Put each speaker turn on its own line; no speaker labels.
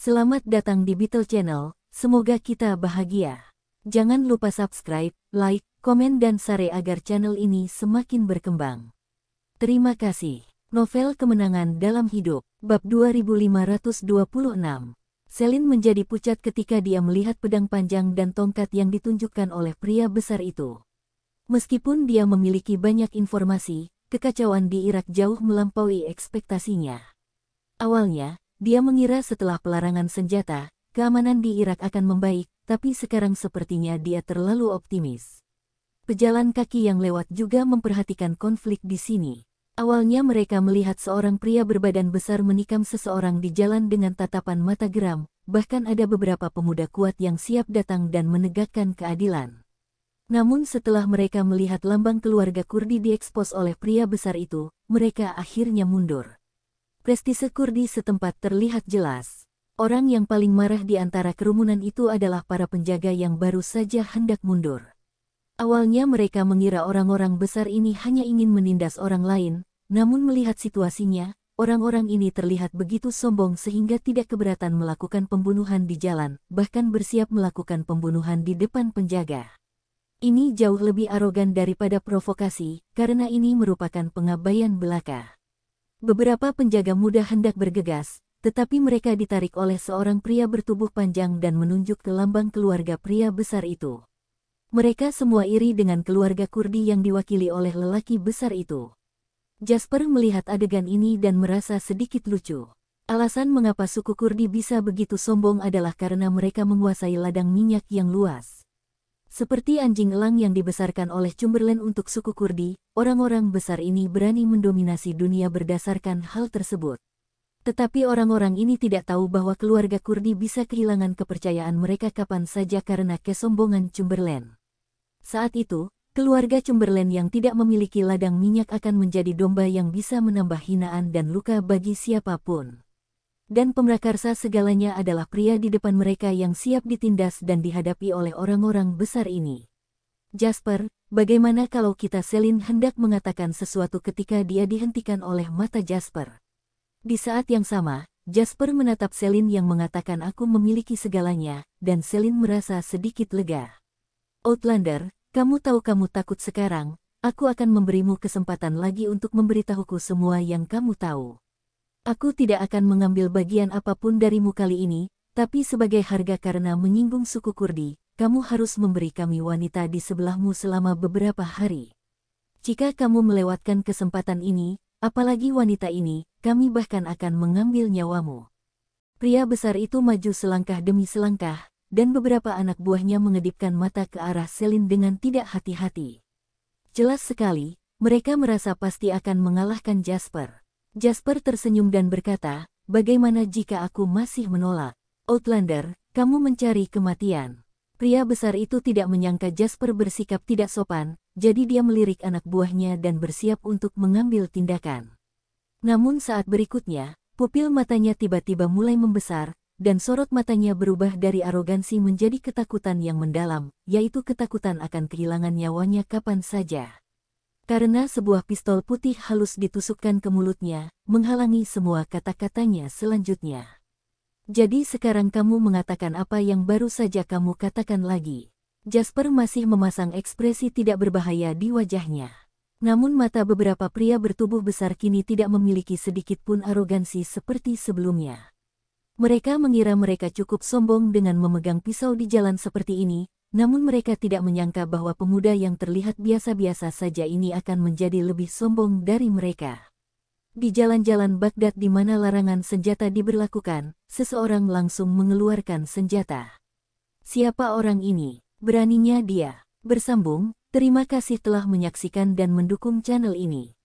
Selamat datang di Beetle Channel, semoga kita bahagia. Jangan lupa subscribe, like, komen dan share agar channel ini semakin berkembang. Terima kasih. Novel Kemenangan Dalam Hidup, Bab 2526. Celine menjadi pucat ketika dia melihat pedang panjang dan tongkat yang ditunjukkan oleh pria besar itu. Meskipun dia memiliki banyak informasi, kekacauan di Irak jauh melampaui ekspektasinya. Awalnya, dia mengira setelah pelarangan senjata, keamanan di Irak akan membaik, tapi sekarang sepertinya dia terlalu optimis. Pejalan kaki yang lewat juga memperhatikan konflik di sini. Awalnya mereka melihat seorang pria berbadan besar menikam seseorang di jalan dengan tatapan mata geram, bahkan ada beberapa pemuda kuat yang siap datang dan menegakkan keadilan. Namun setelah mereka melihat lambang keluarga Kurdi diekspos oleh pria besar itu, mereka akhirnya mundur. Prestise Kurdi setempat terlihat jelas. Orang yang paling marah di antara kerumunan itu adalah para penjaga yang baru saja hendak mundur. Awalnya mereka mengira orang-orang besar ini hanya ingin menindas orang lain, namun melihat situasinya, orang-orang ini terlihat begitu sombong sehingga tidak keberatan melakukan pembunuhan di jalan, bahkan bersiap melakukan pembunuhan di depan penjaga. Ini jauh lebih arogan daripada provokasi, karena ini merupakan pengabaian belaka. Beberapa penjaga muda hendak bergegas, tetapi mereka ditarik oleh seorang pria bertubuh panjang dan menunjuk ke lambang keluarga pria besar itu. Mereka semua iri dengan keluarga Kurdi yang diwakili oleh lelaki besar itu. Jasper melihat adegan ini dan merasa sedikit lucu. Alasan mengapa suku Kurdi bisa begitu sombong adalah karena mereka menguasai ladang minyak yang luas. Seperti anjing elang yang dibesarkan oleh Chamberlain untuk suku Kurdi, orang-orang besar ini berani mendominasi dunia berdasarkan hal tersebut. Tetapi orang-orang ini tidak tahu bahwa keluarga Kurdi bisa kehilangan kepercayaan mereka kapan saja karena kesombongan Chamberlain. Saat itu, keluarga Chamberlain yang tidak memiliki ladang minyak akan menjadi domba yang bisa menambah hinaan dan luka bagi siapapun. Dan pemrakarsa segalanya adalah pria di depan mereka yang siap ditindas dan dihadapi oleh orang-orang besar ini. Jasper, bagaimana kalau kita Celine hendak mengatakan sesuatu ketika dia dihentikan oleh mata Jasper. Di saat yang sama, Jasper menatap Celine yang mengatakan aku memiliki segalanya, dan Celine merasa sedikit lega. Outlander, kamu tahu kamu takut sekarang, aku akan memberimu kesempatan lagi untuk memberitahuku semua yang kamu tahu. Aku tidak akan mengambil bagian apapun darimu kali ini, tapi sebagai harga karena menyinggung suku Kurdi, kamu harus memberi kami wanita di sebelahmu selama beberapa hari. Jika kamu melewatkan kesempatan ini, apalagi wanita ini, kami bahkan akan mengambil nyawamu. Pria besar itu maju selangkah demi selangkah, dan beberapa anak buahnya mengedipkan mata ke arah Celine dengan tidak hati-hati. Jelas sekali, mereka merasa pasti akan mengalahkan Jasper. Jasper tersenyum dan berkata, bagaimana jika aku masih menolak? Outlander, kamu mencari kematian. Pria besar itu tidak menyangka Jasper bersikap tidak sopan, jadi dia melirik anak buahnya dan bersiap untuk mengambil tindakan. Namun saat berikutnya, pupil matanya tiba-tiba mulai membesar, dan sorot matanya berubah dari arogansi menjadi ketakutan yang mendalam, yaitu ketakutan akan kehilangan nyawanya kapan saja. Karena sebuah pistol putih halus ditusukkan ke mulutnya, menghalangi semua kata-katanya selanjutnya. Jadi sekarang kamu mengatakan apa yang baru saja kamu katakan lagi. Jasper masih memasang ekspresi tidak berbahaya di wajahnya. Namun mata beberapa pria bertubuh besar kini tidak memiliki sedikit pun arogansi seperti sebelumnya. Mereka mengira mereka cukup sombong dengan memegang pisau di jalan seperti ini, namun mereka tidak menyangka bahwa pemuda yang terlihat biasa-biasa saja ini akan menjadi lebih sombong dari mereka. Di jalan-jalan Baghdad di mana larangan senjata diberlakukan, seseorang langsung mengeluarkan senjata. Siapa orang ini? Beraninya dia. Bersambung, terima kasih telah menyaksikan dan mendukung channel ini.